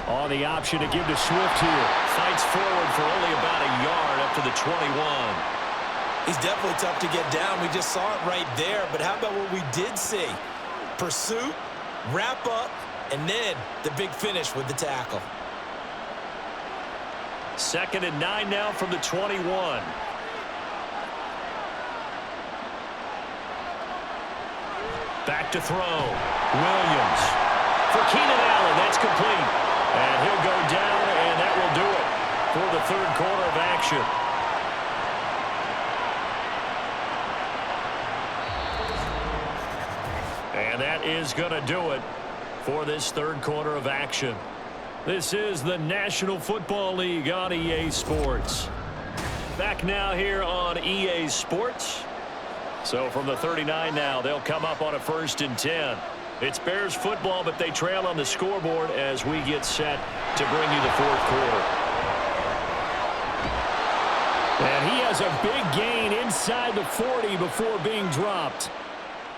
On the option to give to Swift here. Fights forward for only about a yard up to the 21. He's definitely tough to get down. We just saw it right there. But how about what we did see? Pursuit, wrap up, and then the big finish with the tackle. 2nd and 9 now from the 21. Back to throw. Williams. For Keenan Allen, that's complete. And he'll go down, and that will do it for the 3rd quarter of action. And that is going to do it for this 3rd quarter of action. This is the National Football League on EA Sports. Back now here on EA Sports. So from the 39 now, they'll come up on a 1st and 10. It's Bears football, but they trail on the scoreboard as we get set to bring you the 4th quarter. And he has a big gain inside the 40 before being dropped.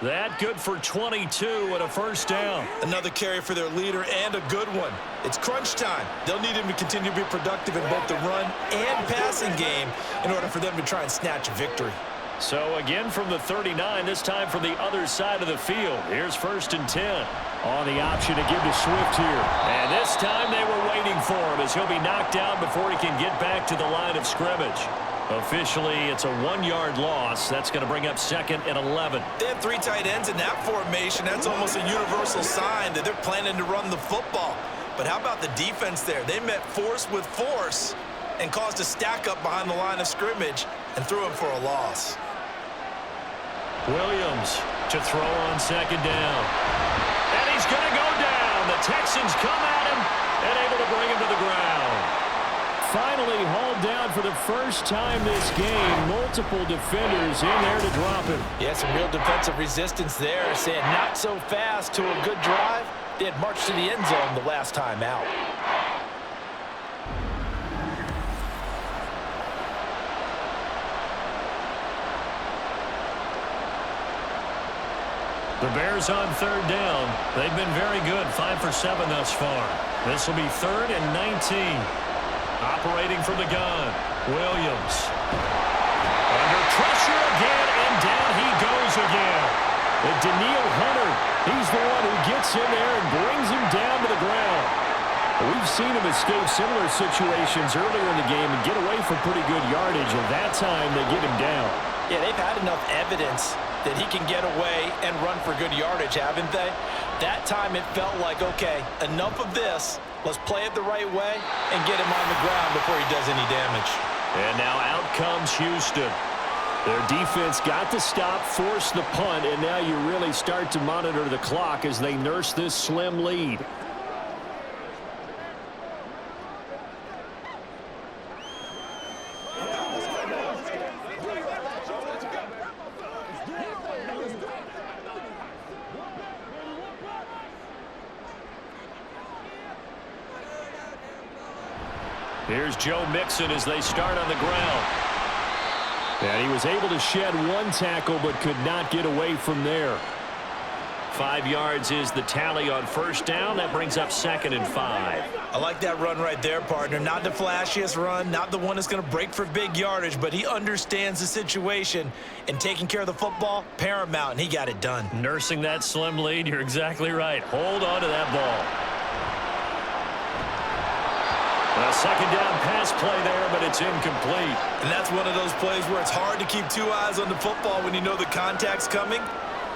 That good for 22 and a 1st down. Another carry for their leader and a good one. It's crunch time. They'll need him to continue to be productive in both the run and passing game in order for them to try and snatch a victory. So again from the 39, this time from the other side of the field. Here's 1st and 10. On the option to give to Swift here. And this time they were waiting for him as he'll be knocked down before he can get back to the line of scrimmage. Officially, it's a 1-yard loss. That's going to bring up 2nd and 11. They have 3 tight ends in that formation. That's almost a universal sign that they're planning to run the football. But how about the defense there? They met force with force and caused a stack up behind the line of scrimmage and threw him for a loss. Williams to throw on 2nd down. And he's going to go down. The Texans come at him and able to bring him to the ground. Finally hauled down for the 1st time this game. Multiple defenders in there to drop him. Yeah, some real defensive resistance there. Saying not so fast to a good drive. They had marched to the end zone the last time out. The Bears on 3rd down. They've been very good, 5 for 7 thus far. This will be 3rd and 19. Operating from the gun, Williams. Under pressure again, and down he goes again. And Daniil Hunter, he's the one who gets in there and brings him down to the ground. We've seen him escape similar situations earlier in the game and get away from pretty good yardage, and that time they get him down. Yeah, they've had enough evidence that he can get away and run for good yardage, haven't they? That time it felt like, okay, enough of this. Let's play it the right way and get him on the ground before he does any damage. And now out comes Houston. Their defense got the stop, forced the punt, and now you really start to monitor the clock as they nurse this slim lead. Here's Joe Mixon as they start on the ground. And he was able to shed 1 tackle but could not get away from there. 5 yards is the tally on 1st down. That brings up 2nd and 5. I like that run right there, partner. Not the flashiest run, not the one that's going to break for big yardage, but he understands the situation, and taking care of the football, paramount, and he got it done. Nursing that slim lead, you're exactly right. Hold on to that ball. A 2nd down pass play there, but it's incomplete. And that's one of those plays where it's hard to keep 2 eyes on the football when you know the contact's coming,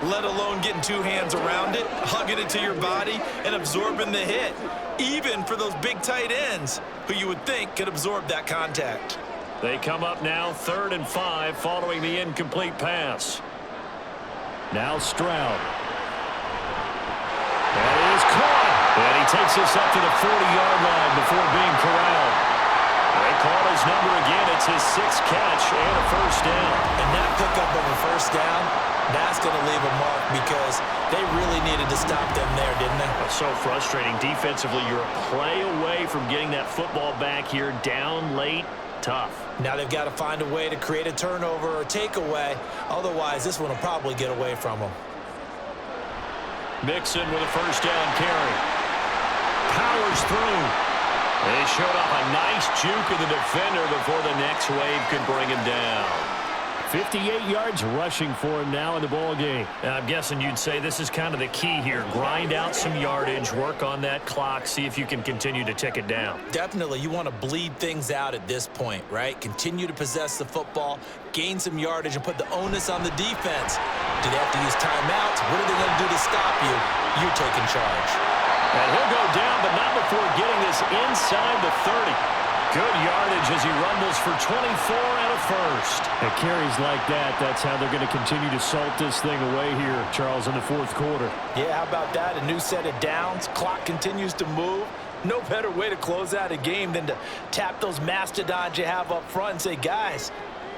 let alone getting 2 hands around it, hugging it to your body, and absorbing the hit, even for those big tight ends who you would think could absorb that contact. They come up now 3rd and 5 following the incomplete pass. Now Stroud. That is caught. And he takes us up to the 40-yard line before being corralled. They call his number again. It's his 6th catch and a 1st down. And that pickup of a 1st down, that's going to leave a mark because they really needed to stop them there, didn't they? That's so frustrating. Defensively, you're a play away from getting that football back here down late. Tough. Now they've got to find a way to create a turnover or takeaway. Otherwise, this one will probably get away from them. Mixon with a first down carry. Powers through. They showed off a nice juke of the defender before the next wave could bring him down. 58 yards rushing for him now in the ball game. I'm guessing you'd say this is kind of the key here. Grind out some yardage, work on that clock, see if you can continue to tick it down. Definitely, you want to bleed things out at this point, right? Continue to possess the football, gain some yardage, and put the onus on the defense. Do they have to use timeouts? What are they going to do to stop you? You're taking charge. And he'll go down, but not before getting this inside the 30. Good yardage as he rumbles for 24 and a first. At carries like that, that's how they're going to continue to salt this thing away here, Charles, in the fourth quarter. Yeah, how about that? A new set of downs. Clock continues to move. No better way to close out a game than to tap those mastodons you have up front and say, guys,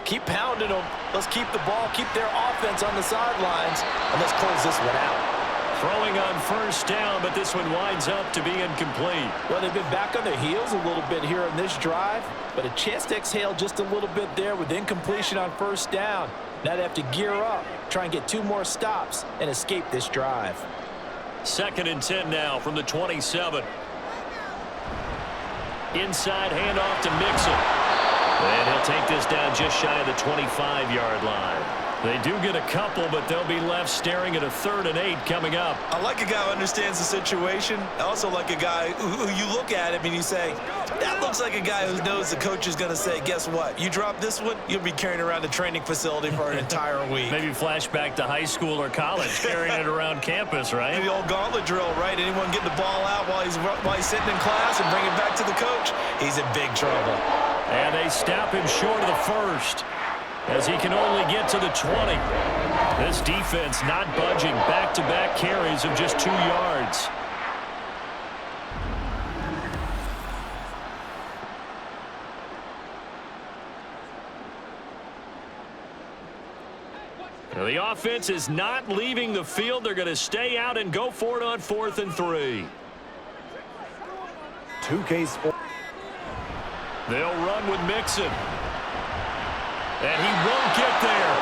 keep pounding them. Let's keep the ball, keep their offense on the sidelines, and let's close this one out. Throwing on first down, but this one winds up to be incomplete. Well, they've been back on their heels a little bit here in this drive, but a chance to exhale just a little bit there with incompletion on first down. Now they have to gear up, try and get 2 more stops, and escape this drive. 2nd and 10 now from the 27. Inside handoff to Mixon. And he'll take this down just shy of the 25-yard line. They do get a couple, but they'll be left staring at a 3rd and 8 coming up. I like a guy who understands the situation. I also like a guy who you look at him and you say, that looks like a guy who knows the coach is going to say, guess what? You drop this one, you'll be carrying around the training facility for an entire week. Maybe flashback to high school or college, carrying it around campus, right? The old gauntlet drill, right? Anyone getting the ball out while he's sitting in class and bring it back to the coach, he's in big trouble. And they stop him short of the first, as he can only get to the 20. This defense not budging. Back-to-back carries of just 2 yards. Now the offense is not leaving the field. They're going to stay out and go for it on 4th and 3. 2K Sports. They'll run with Mixon. And he won't get there.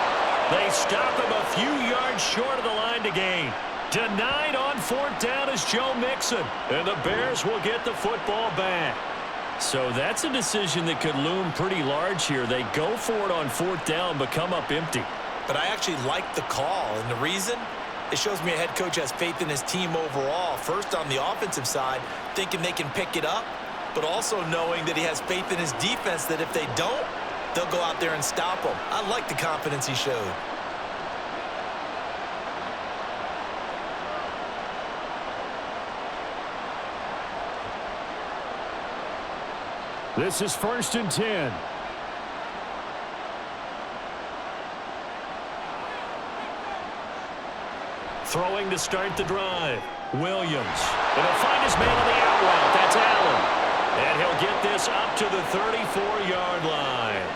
They stop him a few yards short of the line to gain. Denied on 4th down is Joe Mixon. And the Bears will get the football back. So that's a decision that could loom pretty large here. They go for it on 4th down, but come up empty. But I actually like the call, and the reason? It shows me a head coach has faith in his team overall. First on the offensive side, thinking they can pick it up, but also knowing that he has faith in his defense that if they don't, they'll go out there and stop him. I like the confidence he showed. This is 1st and 10. Throwing to start the drive. Williams. And he'll find his man on the out route. That's Allen. And he'll get this up to the 34-yard line.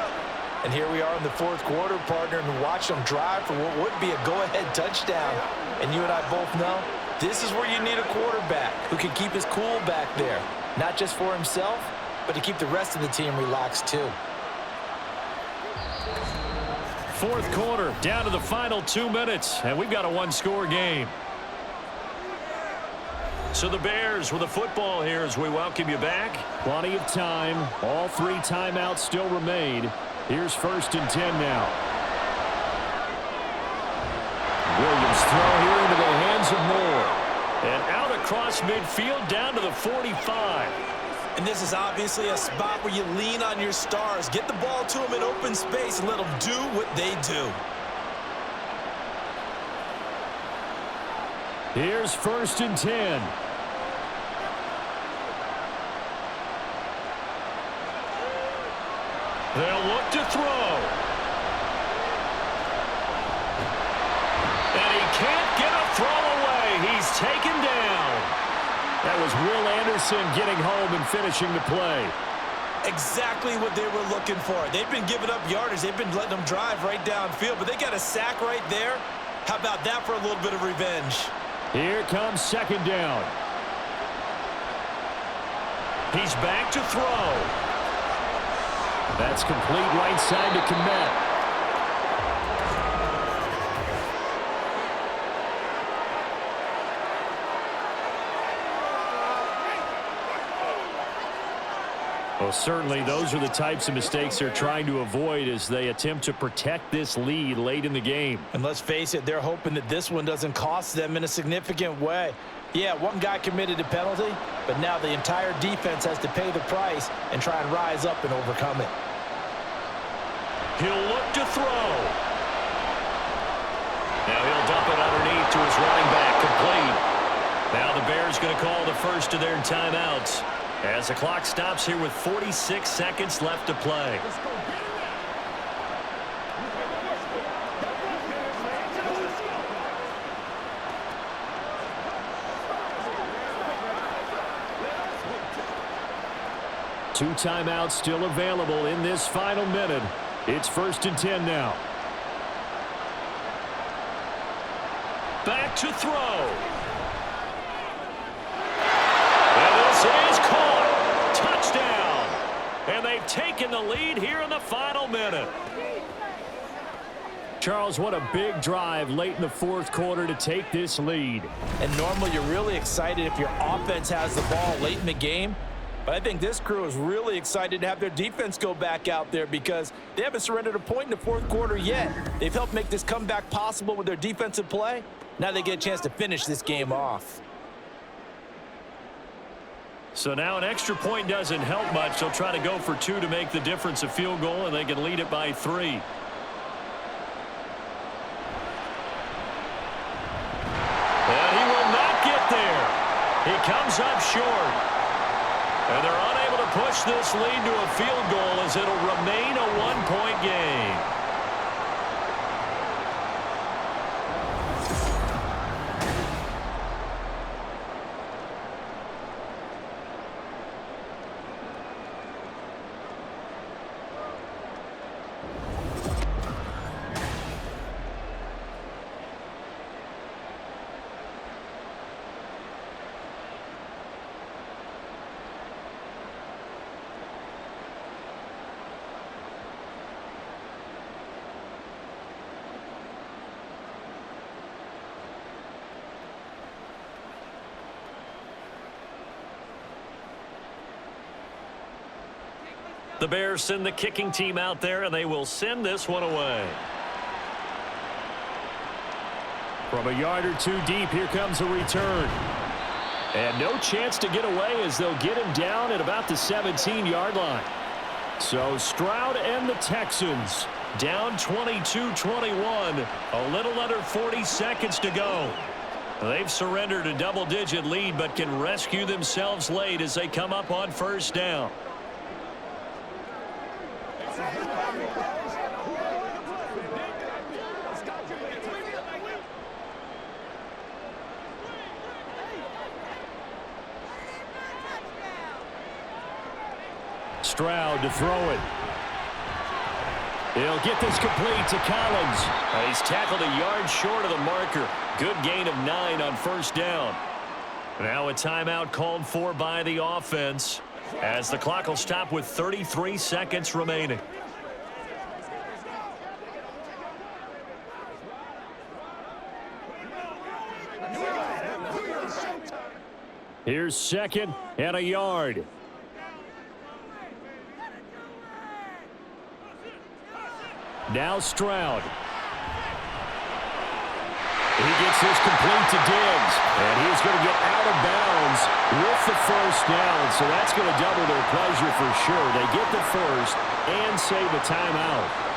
And here we are in the 4th quarter, partner, and watch them drive for what would be a go-ahead touchdown. And you and I both know this is where you need a quarterback who can keep his cool back there. Not just for himself, but to keep the rest of the team relaxed too. 4th quarter, down to the final 2 minutes, and we've got a 1-score game. So the Bears with the football here as we welcome you back. Plenty of time. All 3 timeouts still remain. Here's 1st and 10 now. Williams throw here into the hands of Moore. And out across midfield down to the 45. And this is obviously a spot where you lean on your stars. Get the ball to them in open space and let them do what they do. Here's 1st and 10. They'll look to throw. And he can't get a throw away. He's taken down. That was Will Anderson getting home and finishing the play. Exactly what they were looking for. They've been giving up yardage. They've been letting them drive right downfield, but they got a sack right there. How about that for a little bit of revenge? Here comes 2nd down. He's back to throw. That's complete right side to Komet. Well, certainly those are the types of mistakes they're trying to avoid as they attempt to protect this lead late in the game. And let's face it, they're hoping that this one doesn't cost them in a significant way. Yeah, one guy committed a penalty, but now the entire defense has to pay the price and try and rise up and overcome it. He'll look to throw. Now he'll dump it underneath to his running back, complete. Now the Bears going to call the first of their timeouts as the clock stops here with 46 seconds left to play. Two timeouts still available in this final minute. It's 1st and 10 now. Back to throw. And this is caught. Touchdown. And they've taken the lead here in the final minute. Charles, what a big drive late in the fourth quarter to take this lead. And normally you're really excited if your offense has the ball late in the game. But I think this crew is really excited to have their defense go back out there because they haven't surrendered a point in the fourth quarter yet. They've helped make this comeback possible with their defensive play. Now they get a chance to finish this game off. So now an extra point doesn't help much. They'll try to go for 2 to make the difference a field goal, and they can lead it by 3. And he will not get there. He comes up short. And they're unable to push this lead to a field goal as it'll remain a one-point game. The Bears send the kicking team out there, and they will send this one away. From a yard or two deep, here comes a return. And no chance to get away as they'll get him down at about the 17-yard line. So Stroud and the Texans Down 22-21, a little under 40 seconds to go. They've surrendered a double-digit lead but can rescue themselves late as they come up on first down. Stroud to throw it. He'll get this complete to Collins. He's tackled a yard short of the marker. Good gain of 9 on first down. Now a timeout called for by the offense as the clock will stop with 33 seconds remaining. Here's 2nd and a yard. Now Stroud. He gets this complete to Diggs. And he's going to get out of bounds with the first down. So that's going to double their pleasure for sure. They get the first and save a timeout.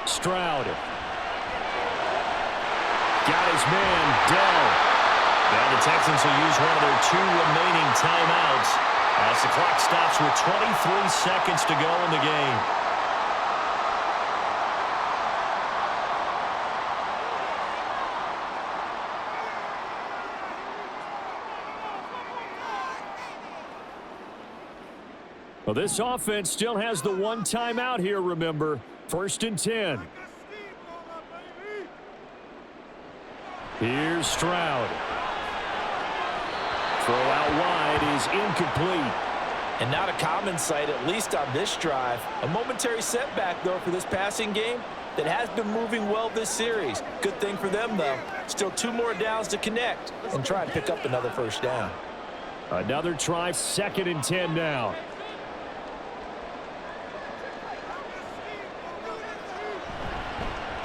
Stroud. Got his man, Dell. Now the Texans will use one of their 2 remaining timeouts as the clock stops with 23 seconds to go in the game. Well, this offense still has the one timeout here, remember. 1st and 10. Here's Stroud. Throw out wide is incomplete. And not a common sight, at least on this drive. A momentary setback, though, for this passing game that has been moving well this series. Good thing for them, though. Still 2 more downs to connect and try and pick up another first down. Another try, 2nd and 10 now.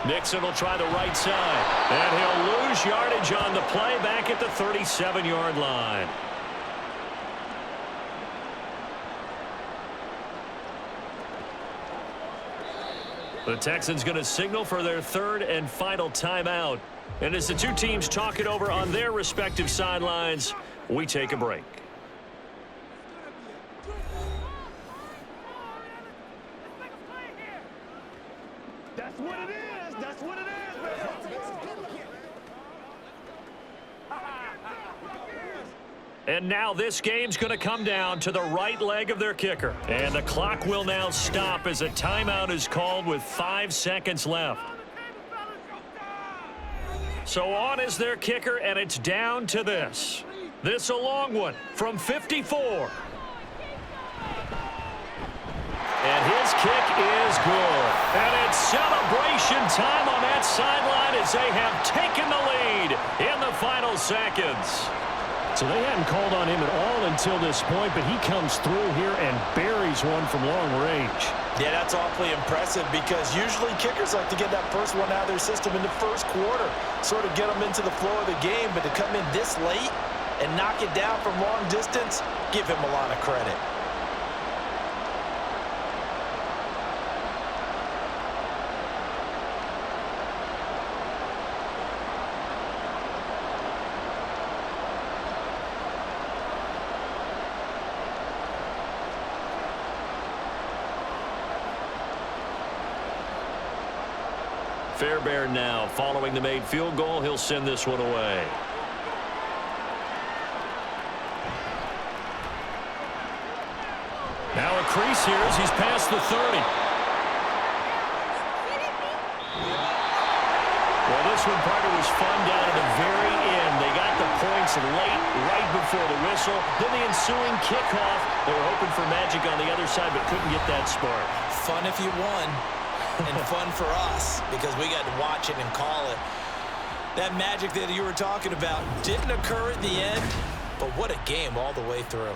Nixon will try the right side. And he'll lose yardage on the play back at the 37-yard line. The Texans going to signal for their 3rd and final timeout. And as the two teams talk it over on their respective sidelines, we take a break. That's what it is. That's what it is, And now this game's going to come down to the right leg of their kicker. And the clock will now stop as a timeout is called with 5 seconds left. So on is their kicker, and it's down to this. This a long one from 54. And his kick is good. And it's celebration time on that sideline as they have taken the lead in the final seconds. So they hadn't called on him at all until this point, but he comes through here and buries one from long range. Yeah, that's awfully impressive because usually kickers like to get that first one out of their system in the first quarter, sort of get them into the flow of the game, but to come in this late and knock it down from long distance, give him a lot of credit. Fairbairn now following the made field goal. He'll send this one away. Now a crease here as he's past the 30. Well, this one, Parker, was fun down at the very end. They got the points late, right before the whistle. Then the ensuing kickoff. They were hoping for magic on the other side, but couldn't get that spark. Fun if you won. And fun for us because we got to watch it and call it. That magic that you were talking about didn't occur at the end, but what a game all the way through.